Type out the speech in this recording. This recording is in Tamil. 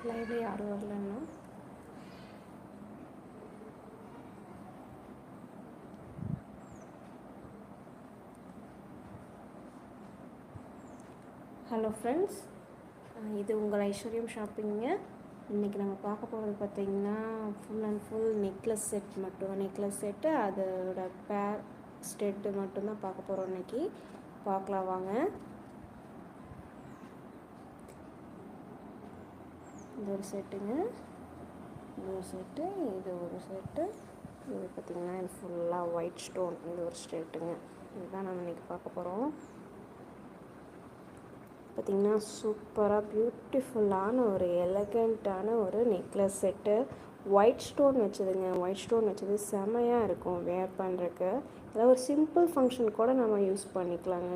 லைவ்ல யாரும் வரலன்னா ஹலோ ஃப்ரெண்ட்ஸ், இது உங்கள் ஐஸ்வர்யம் ஷாப்பிங்க. இன்றைக்கி நம்ம பார்க்க போகிறது பார்த்திங்கன்னா full and full necklace set மட்டும். நெக்லஸ் செட்டு அதோட பேர் ஸ்டெட்டு மட்டும்தான் பார்க்க போகிறோம். இன்றைக்கி பார்க்கலாம் வாங்க. இது ஒரு செட்டுங்க, இது ஒரு செட்டு, இது ஒரு செட்டு. இது பார்த்திங்கன்னா இது ஃபுல்லாக ஒயிட் ஸ்டோன். இது ஒரு செட்டுங்க. இதுதான் நம்ம இன்றைக்கி பார்க்க போகிறோம். பார்த்திங்கன்னா சூப்பராக பியூட்டிஃபுல்லான ஒரு எலகண்ட்டான ஒரு நெக்லஸ் செட்டு. ஒயிட் ஸ்டோன் வச்சதுங்க. ஒயிட் ஸ்டோன் வச்சது செமையாக இருக்கும் வேர் பண்ணுறக்கு. அதாவது ஒரு சிம்பிள் ஃபங்க்ஷன் கூட நம்ம யூஸ் பண்ணிக்கலாங்க.